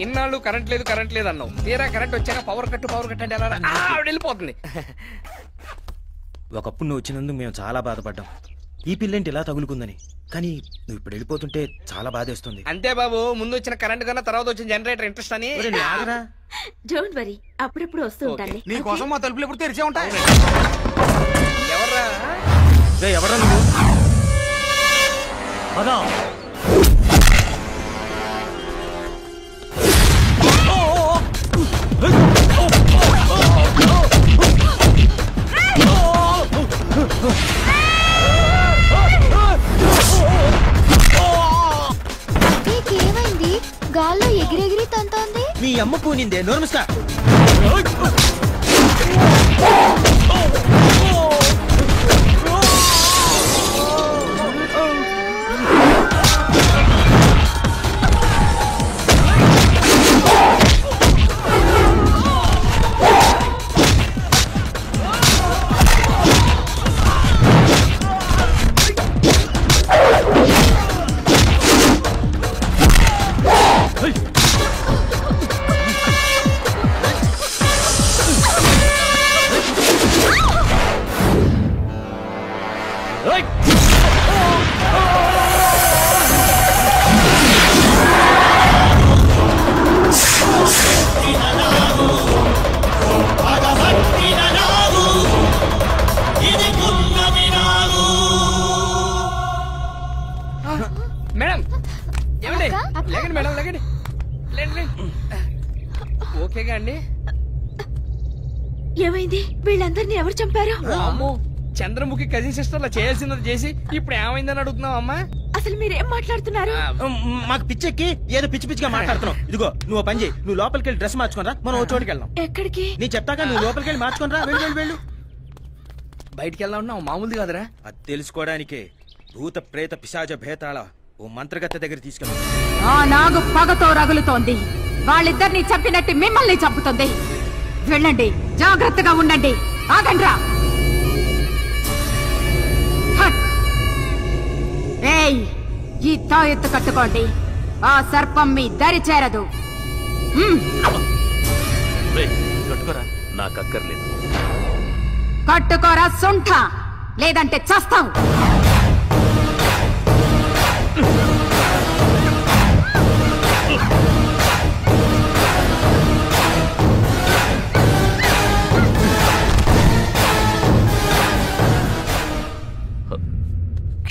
ఇన్నాళ్ళు కరెంట్ లేదు అన్నావు. తీరా కరెంట్ వచ్చాక పవర్ కట్ అంటే ఎలా వెళ్ళిపోతుంది. ఒకప్పుడు నువ్వు వచ్చినందుకు మేము చాలా బాధపడ్డాం. ఈ పిల్లేంటి ఇలా తగులుకుందని. కానీ నువ్వు ఇప్పుడు వెళ్ళిపోతుంటే చాలా బాధేస్తుంది. అంతే బాబు, ముందు వచ్చిన కరెంట్ కన్నా తర్వాత వచ్చిన జనరేటర్ ఇంట్రెస్ట్ అని. డోంట్ వరీ, అప్పుడప్పుడు వస్తూ ఉంటాను. నీ కోసం మా తలుపులు ఎప్పుడు తెరిచే ఉంటాయి. ఎవర్రా నువ్వు? ఏమైంది? గాల్లో ఎగిరెగిరి తంతోంది. మీ అమ్మ పూనిందే నోర్మిస్తా. మేడం ఏమండి, లేకండి మేడం, లేకండి. ఓకేగా అండి? ఏమైంది? వీళ్ళందరినీ ఎవరు చంపారు? అమ్మో, చంద్రముఖి కజిన్ సిస్టర్ లా చేయాల్సినది చేసి ఇప్పుడు ఏమైందని అడుగుతున్నావు అమ్మా? అసలు మీరేం మాట్లాడుతున్నారు? మాకు పిచ్చెక్కి ఏదో పిచ్చి పిచ్చిగా మాట్లాడుతున్నావు. ఇదిగో నువ్వు పని చేయి, నువ్వు లోపలికి వెళ్ళి డ్రెస్ మార్చుకోనరా, మనం ఓ చోటుకి వెళ్దాం. ఎక్కడికి? నీ చెప్తాక నువ్వు లోపలికి వెళ్ళి మార్చుకోనరా. వెళ్ళు. బయటికి వెళ్దాం ఉన్నావు, మామూలుది కాదురా. అది తెలుసుకోవడానికే భూత ప్రేత పిశాచ భేతాళ ఓ మంత్రగత్తె దగ్గర తీసుకెళ్ళి. ఆ నాగు పగతో రగులుతోంది. వాళ్ళిద్దరిని చంపినట్టు మిమ్మల్ని చంపుతుంది. వెళ్ళండి, జాగ్రత్తగా ఉండండి. ఆగండ్రా. ఏయ్, ఈ తాయెత్తు కట్టుకోండి. ఆ సర్పం మీ దరి చేరదు. కట్టుకోరా, నాకు అక్కర్లేదు. కట్టుకోరా సుంఠ, లేదంటే చస్తావు.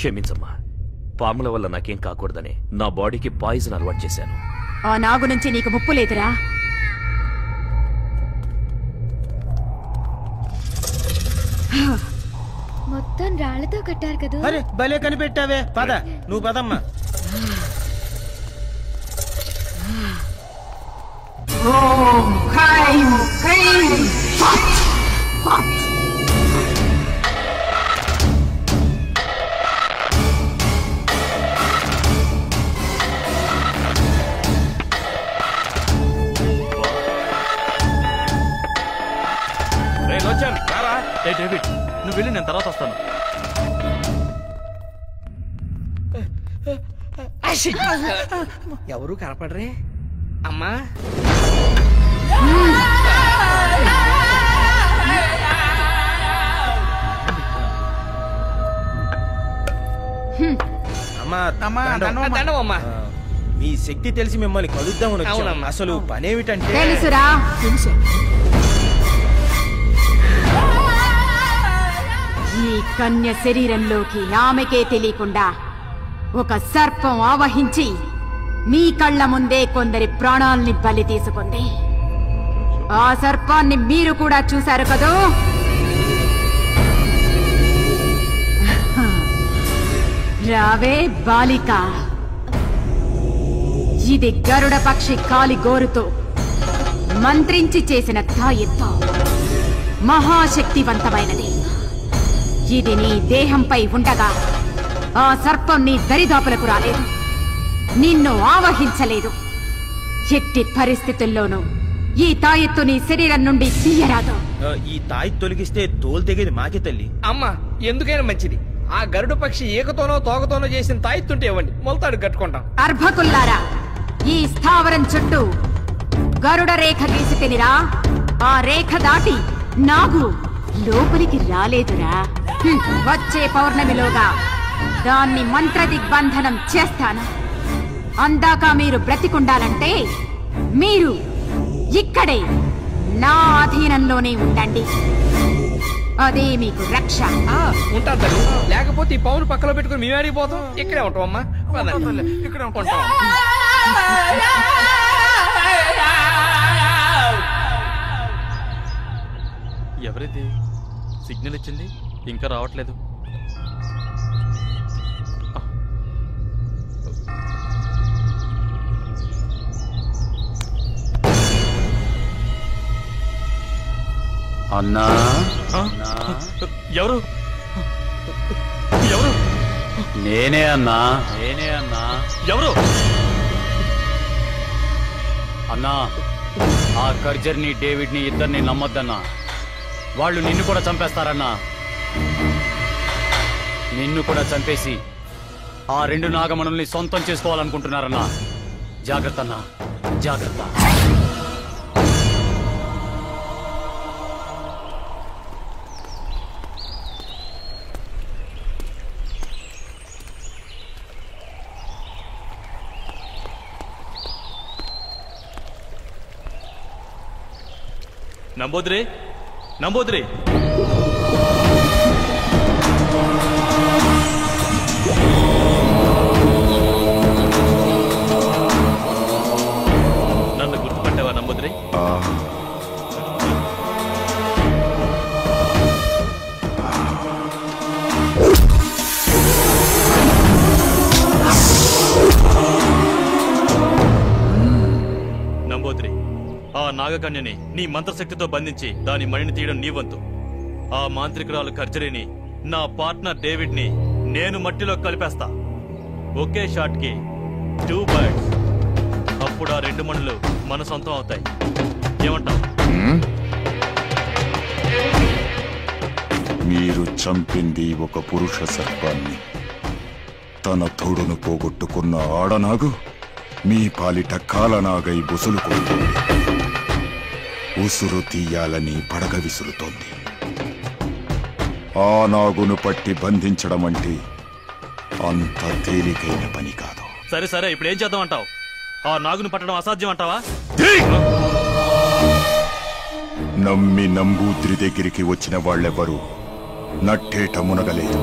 క్షమించమ్మా, పాముల వల్ల నాకేం కాకూడదని నా బాడీకి పాయిజన్ అలవాటు చేశాను. ఆ నాగు నుంచి నీకు ముప్పు లేదురా. మొత్తం రాళ్లతో కట్టారు కదా. అరే భలే కనిపెట్టావే. పద, నువ్వు పదమ్మా. డేవిడ్, నువ్వు వెళ్ళి నేను తర్వాత వస్తాను. ఎవరు కనపడరే అమ్మా. అమ్మా మీ శక్తి తెలిసి మిమ్మల్ని కలుద్దామని వచ్చాం. అసలు పనేమిటంటే తెలుసురా, ఈ కన్య శరీరంలోకి ఆమెకే తెలియకుండా ఒక సర్పం ఆవహించి మీ కళ్ళ ముందే కొందరి ప్రాణాల్ని బలి తీసుకుంది. ఆ సర్పాన్ని మీరు కూడా చూశారు కదూ? రావే బాలిక, ఇది గరుడ పక్షి కాలి గోరుతో మంత్రించి చేసిన తాయెత్తు. మహాశక్తివంతమైనది. ఇది నీ దేహంపై ఉండగా ఆ సర్పం నీ దరిదాపులకు రాలేదు, నిన్ను ఆవహించలేదు. ఎట్టి పరిస్థితుల్లోనూ ఈ తాయెత్తు నీ శరీరం నుండి తీయరాదు. ఈ తాయి తొలగిస్తే తోలు తెగేది మాకే తల్లి. అమ్మా ఎందుకైనా మంచిది ఆ గరుడ పక్షి ఏకతోనో తోకతోనో చేసిన తాయెత్తుంటే ఇవ్వండి, మొలతాడు కట్టుకుంటాం. అర్భకుల్లారా, ఈ స్థావరం చుట్టూ గరుడ రేఖ గీసి తినిరా. ఆ రేఖ దాటి నాగు లోపలికి రాలేదురా. వచ్చే పౌర్ణమిలోగా దాన్ని మంత్ర దిగ్బంధనం చేస్తాను. అందాక మీరు బ్రతికుండాలంటే మీరు ఇక్కడే నా అధీనంలోనే ఉండండి. అదే మీకు రక్ష. ఉంటాం తల్లి, లేకపోతే ఈ పౌను పక్కలో పెట్టుకుని మేము అడిగిపోతాం. ఇక్కడే ఉంటాం అమ్మా, ఇక్కడే ఉంటాం. ఎవరిది సిగ్నల్ ఇచ్చింది ఇంకా రావట్లేదు? అన్నా ఎవరు ఎవరు? నేనే అన్నా, నేనే అన్నా. ఎవరు అన్నా? ఆ కర్జర్ని డేవిడ్ని ఇద్దరిని నమ్మొద్దన్నా. వాళ్ళు నిన్ను కూడా చంపేస్తారన్నా. నిన్ను కూడా చంపేసి ఆ 2 నాగమణుల్ని సొంతం చేసుకోవాలనుకుంటున్నారన్నా. జాగ్రత్త అన్నా, జాగ్రత్త. నంబోద్రే, నంబోద్రే. నన్ను గుర్తుపట్టావా నంబోద్రే? నంబోద్రే, ఆ నాగకన్యని నీ మంత్రశక్తితో బంధించి దాని మణిని తీయడం నీ వంతు. ఆ మాంత్రికురాలు కర్జరీని, నా పార్ట్నర్ డేవిడ్ ని నేను మట్టిలో కలిపేస్తా. ఒకే షాట్ కి 2 బర్డ్స్. అప్పుడు ఆ 2 మణులు మన సొంతం అవుతాయి. ఏమంటావు? మీరు చంపింది ఒక పురుష సర్పాన్ని. తన తోడును పోగొట్టుకున్న ఆడనాగు మీ పాలిట కాలనాగై బుసులుకుంటుంది. ఉసురు తీయాలని పడగ విసురుతోంది. ఆ నాగును పట్టి బంధించడం అంటే అంత తేలికైన పని కాదు. సరే సరే, ఇప్పుడు ఏం చేద్దాం అంటావు? ఆ నాగును పట్టడం అసాధ్యం అంటావా? నమ్మి నంబూద్రి దగ్గరికి వచ్చిన వాళ్ళెవ్వరూ నట్టేట మునగలేదు.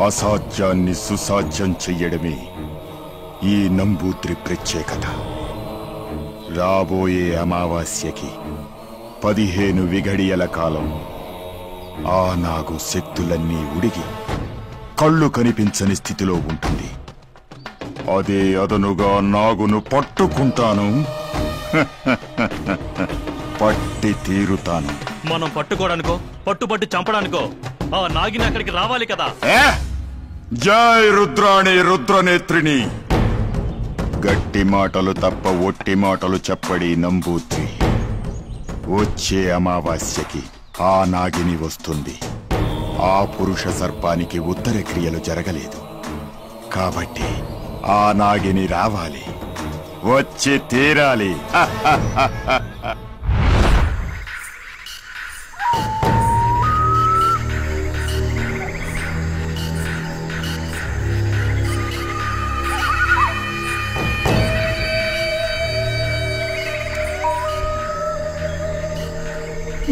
అసాధ్యాన్ని సుసాధ్యం చెయ్యడమే ఈ నంబూద్రి ప్రత్యేకత. రాబోయే అమావాస్యకి 15 విఘడియల కాలం ఆ నాగు శక్తులన్నీ ఉడిగి కళ్ళు కనిపించని స్థితిలో ఉంటుంది. అదే అదనుగా నాగును పట్టుకుంటాను. పట్టి తీరుతాను. మనం పట్టుకోవడానికో పట్టుబట్టి చంపడానికో ఆ నాగిని అక్కడికి రావాలి కదా. జై రుద్రాణి రుద్రనేత్రిని. గట్టి మాటలు తప్ప ఒట్టి మాటలు చెప్పడి నంబూద్రి. వచ్చే అమావాస్యకి ఆ నాగిని వస్తుంది. ఆ పురుష సర్పానికి ఉత్తర క్రియలు జరగలేదు. కాబట్టి ఆ నాగిని రావాలి, వచ్చి తీరాలి.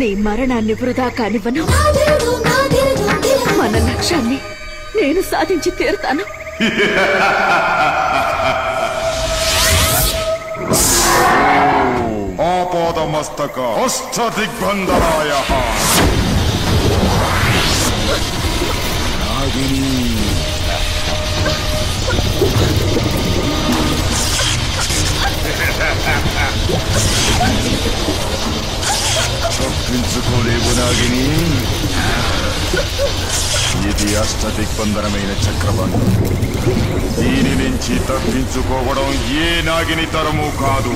నీ మరణాన్ని వృధా కానివ్వను. మన లక్ష్యాన్ని నేను సాధించి తీరుతాను. ఆపాదమస్తక అష్టదిగ్బంధనాయ నాగిని. తప్పించుకోలేవు నాగిని. ఇది అష్టదిగ్బంధనమైన చక్రబంధం. దీని నుంచి తప్పించుకోవడం ఏ నాగిని తరము కాదు.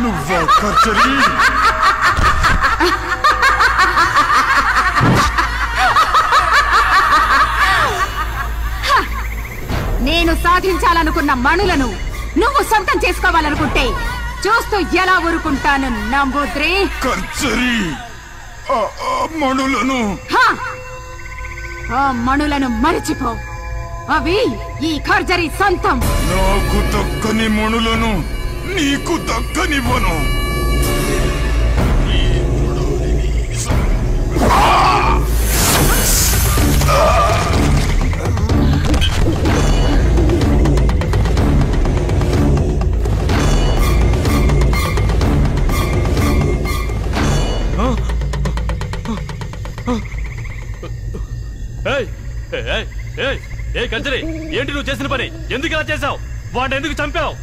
నువ్వా కర్చరీ? నేను సాధించాలనుకున్న మణులను నువ్వు సొంతం చేసుకోవాలనుకుంటే చూస్తూ ఎలా ఊరుకుంటాను నంబూద్రి? కర్చరీ, మణులను ఆ మణులను మరిచిపో. అవి ఈ ఖర్జరీ సొంతం. నాకు దక్కని మణులను నీకు దక్కనివ్వను. కంచరి, ఏంటి నువ్వు చేసిన పని? ఎందుకు ఇలా చేసావు? వాడిని ఎందుకు చంపావు?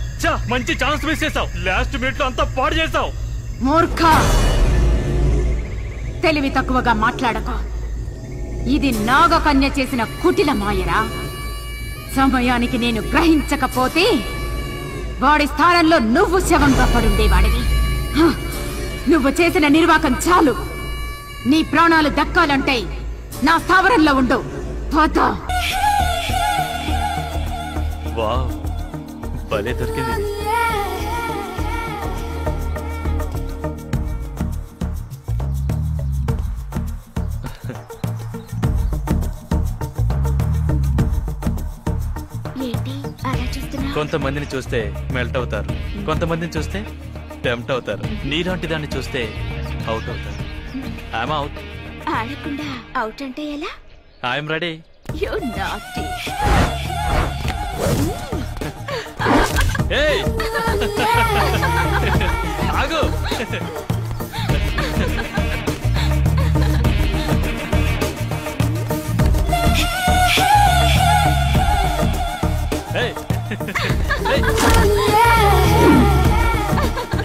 మంచి ఛాన్స్ మిస్ చేసావు. లాస్ట్ మినిట్ లో అంతా పాడు చేసావు. మూర్ఖ, తెలివి తక్కువగా మాట్లాడకు. ఇది నాగకన్య చేసిన కుటిల మాయరా. సమయానికి నేను గ్రహించకపోతే వాడి స్థానంలో నువ్వు శవంగా పడుండేవాడివి. నువ్వు చేసిన నిర్వాకం చాలు. నీ ప్రాణాలు దక్కాలంటే నా స్థావరంలో ఉండు. పద. వావ్, భలే దొరికింది. కొంతమందిని చూస్తే మెల్ట్ అవుతారు, కొంతమందిని చూస్తే టెంప్ట్ అవుతారు. నీలాంటి దాన్ని చూస్తే అవుట్ అవుతారు. I'm out. ఆడకుండా అవుట్ అంటే ఎలా? I'm ready. You naughty. ఏయ్ ఆగు.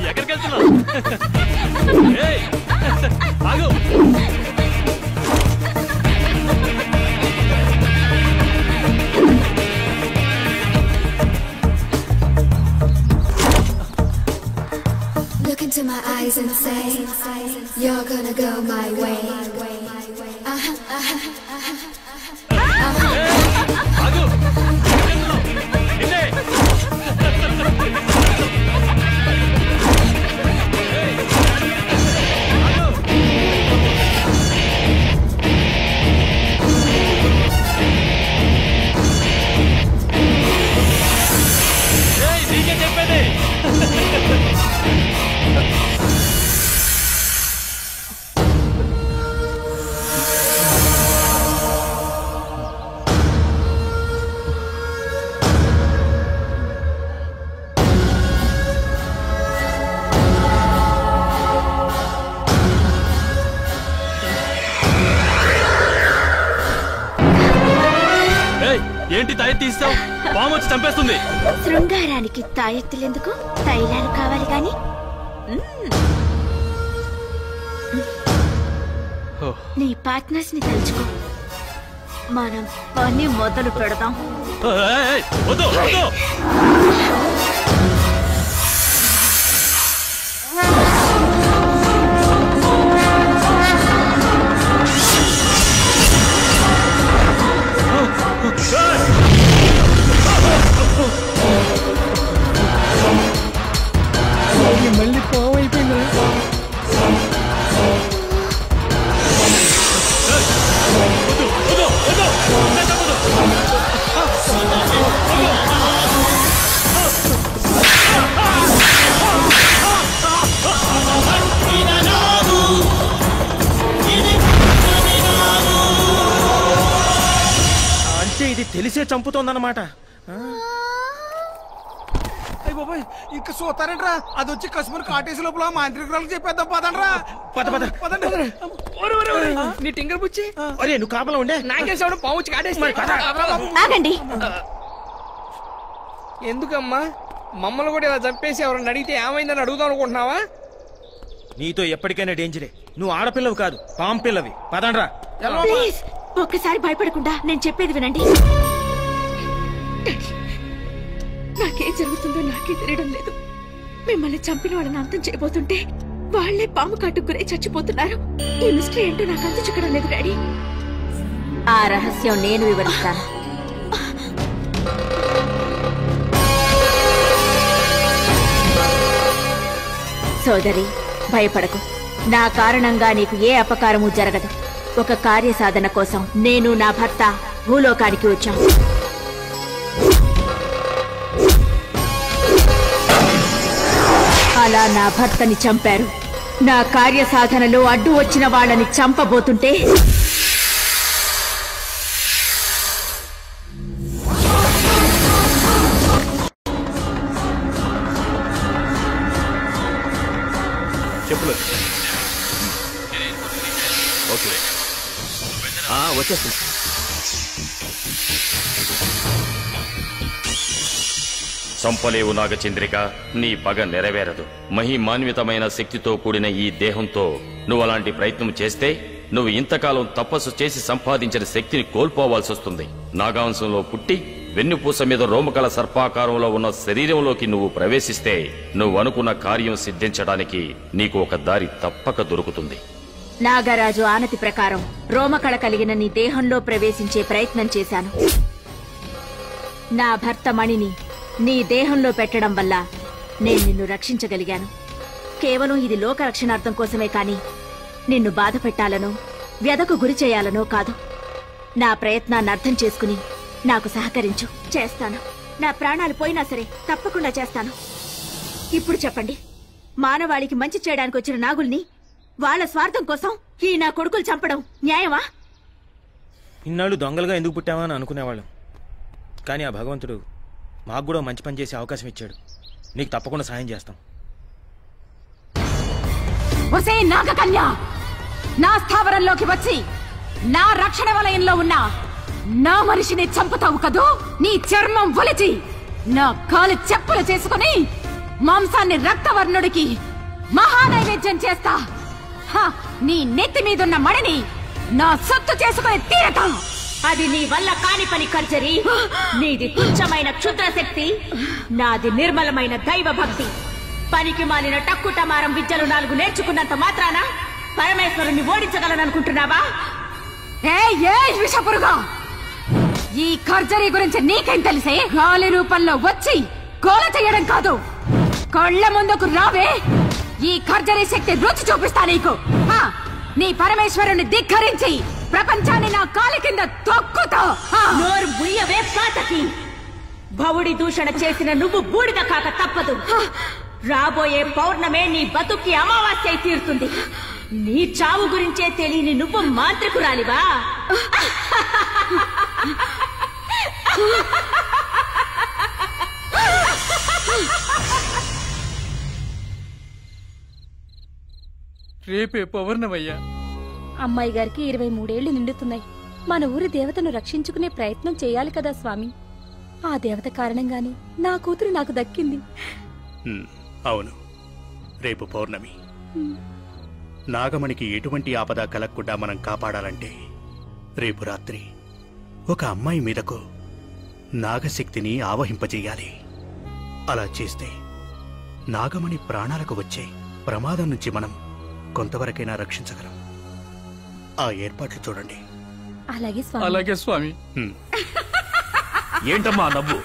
ఎక్కడికి వెళ్తున్నావు? ఏయ్ ఆగు. Look into my eyes and say, you're gonna go my way. ఏంటి తాయెత్తి ఇస్తావు? పాము వచ్చి చంపేస్తుంది. శృంగారానికి తాయెత్తులెందుకు, తైలాలు కావాలి గాని. నీ పార్ట్నర్స్ ని తలుచుకో, మనం పని మొదలు పెడదాం. వద్దు వద్దు. మళ్ళీ పాము అయిపోయిందా? అంటే ఇది తెలిసే చంపుతోందన్నమాట. ఇంకా చూస్తారంట్రా, అది వచ్చి కస్టమర్ కాటేసి లోపల మాంత్రికురాలకు చెప్పేద్దాం. పదండ్రా పద పద పదండి. నీ టింగర్ బుచ్చి, అరే నువ్వు కాపలా ఉండే. నాకేసాడు పాము వచ్చి కాటేసి. ఆగండి. ఎందుకమ్మా మమ్మల్ని కూడా ఇలా చంపేసి ఎవరన్నా అడిగితే ఏమైందని అడుగుదాం అనుకుంటున్నావా? నీతో ఎప్పటికైనా డేంజరే. నువ్వు ఆడపిల్లవి కాదు, పాము పిల్లవి. పదండ్రా. ప్లీజ్ ఒక్కసారి భయపడకుండా నేను చెప్పేది వినండి. నాకేం జరుగుతుందో నాకే తెలియడం లేదు. మిమ్మల్ని చంపిన వాళ్ళని అంతం చేయబోతుంటే వాళ్లే పాము కాటుకు గురై చచ్చిపోతున్నారు. ఈ మిస్టరీ ఏంటో నాకు అంత చిక్కడం లేదు డాడీ. ఆ రహస్యం నేను వివరిస్తాను. సోదరి, భయపడకు. నా కారణంగా నీకు ఏ అపకారము జరగదు. ఒక కార్యసాధన కోసం నేను నా భర్త భూలోకానికి వచ్చాం. అలా నా భర్తని చంపారు. నా కార్యసాధనలో అడ్డు వచ్చిన వాళ్ళని చంపబోతుంటే చెప్పులు. ఓకే వచ్చేస్తుంది. చంపలేవు నాగచంద్రిక, నీ పగ నెరవేరదు. మహిమాన్వితమైన శక్తితో కూడిన ఈ దేహంతో నువ్వు అలాంటి ప్రయత్నం చేస్తే నువ్వు ఇంతకాలం తపస్సు చేసి సంపాదించిన శక్తిని కోల్పోవాల్సి వస్తుంది. నాగాంశంలో పుట్టి వెన్నుపూస మీద రోమకల సర్పాకారంలో ఉన్న శరీరంలోకి నువ్వు ప్రవేశిస్తే నువ్వు అనుకున్న కార్యం సిద్ధించడానికి నీకు ఒక దారి తప్పక దొరుకుతుంది. నాగరాజు ఆనతి ప్రకారం రోమకళ కలిగిన నీ దేహంలో ప్రవేశించే ప్రయత్నం చేశాను. నా భర్త మణిని నీ దేహంలో పెట్టడం వల్ల నేను నిన్ను రక్షించగలిగాను. కేవలం ఇది లోక రక్షణార్థం కోసమే కాని నిన్ను బాధ పెట్టాలనో వ్యధకు గురి చేయాలనో కాదు. నా ప్రయత్నాన్ని అర్థం చేసుకుని నాకు సహకరించు. చేస్తాను. నా ప్రాణాలు పోయినా సరే తప్పకుండా చేస్తాను. ఇప్పుడు చెప్పండి, మానవాళికి మంచి చేయడానికి వచ్చిన నాగుల్ని వాళ్ళ స్వార్థం కోసం ఈ నా కొడుకులు చంపడం న్యాయమా? ఇన్నాళ్ళు దొంగలుగా ఎందుకు పుట్టావా అని అనుకునేవాళ్ళం. కానీ ఆ భగవంతుడు మాకు కూడా మంచి పని చేసే అవకాశం ఇచ్చాడు. నీకు తప్పకుండా సాయం చేస్తాం. ఒసే నాగకన్య, నా స్థావరంలోకి వచ్చి నా రక్షణ వలయంలో ఉన్న నా మనిషిని చంపుతావు కదూ? నీ చర్మం ఒలిచి నా కాలు చెప్పులు చేసుకుని మాంసాన్ని రక్తవర్ణుడికి మహానైవేద్యం చేస్తా. నీ నెత్తి మీదున్న మణిని నా సొత్తు చేసుకుని తీరతాం. అది నీ వల్ల కాని పని కర్జరి. నీది తుచ్చమైన క్షుద్ర శక్తి, నాది నిర్మలమైన దైవ భక్తి. పనికి మాలిన టక్కుటమారం విద్యలు 4 నేర్చుకున్నంత మాత్రాన పరమేశ్వరుని ఓడించగలననుకుంటున్నావా? విషపురుగా, ఈ ఖర్జరీ గురించి నీకేం తెలిసే? గాలి రూపంలో వచ్చి గోల చేయడం కాదు, కళ్ళ ముందుకు రావే. ఈ ఖర్జరీ శక్తి రుచి చూపిస్తా నీకు. నీ పరమేశ్వరుని ధిక్కరించి ప్రపంచాన్ని నా కాలి కింద తొక్కుతా. నోరు ముయ్యవే పాతకి. భవుడి దూషణ చేసిన నువ్వు బూడిద కాక తప్పదు. రాబోయే పౌర్ణమే నీ బతుక్కి అమావాస్య తీరుతుంది. నీ చావు గురించే తెలియని నువ్వు మాంత్రికురాలివా? రేపే పౌర్ణమయ్యా. అమ్మాయి గారికి 23 ఏళ్లు నిండుతున్నాయి. మన ఊరి దేవతను రక్షించుకునే ప్రయత్నం చేయాలి కదా స్వామి. ఆ దేవత కారణంగానే నా కూతురు నాకు దక్కింది. అవును, రేపు పౌర్ణమి. నాగమణికి ఎటువంటి ఆపద కలగకుండా మనం కాపాడాలంటే రేపు రాత్రి ఒక అమ్మాయి మీదకు నాగశక్తిని ఆవహింపజేయాలి. అలా చేస్తే నాగమణి ప్రాణాలకు వచ్చే ప్రమాదం నుంచి మనం కొంతవరకైనా రక్షించగలం. ఆ ఏర్పాట్లు చూడండి. అలాగే స్వామి. అలాగే స్వామి. ఏంటమ్మా నవ్వు?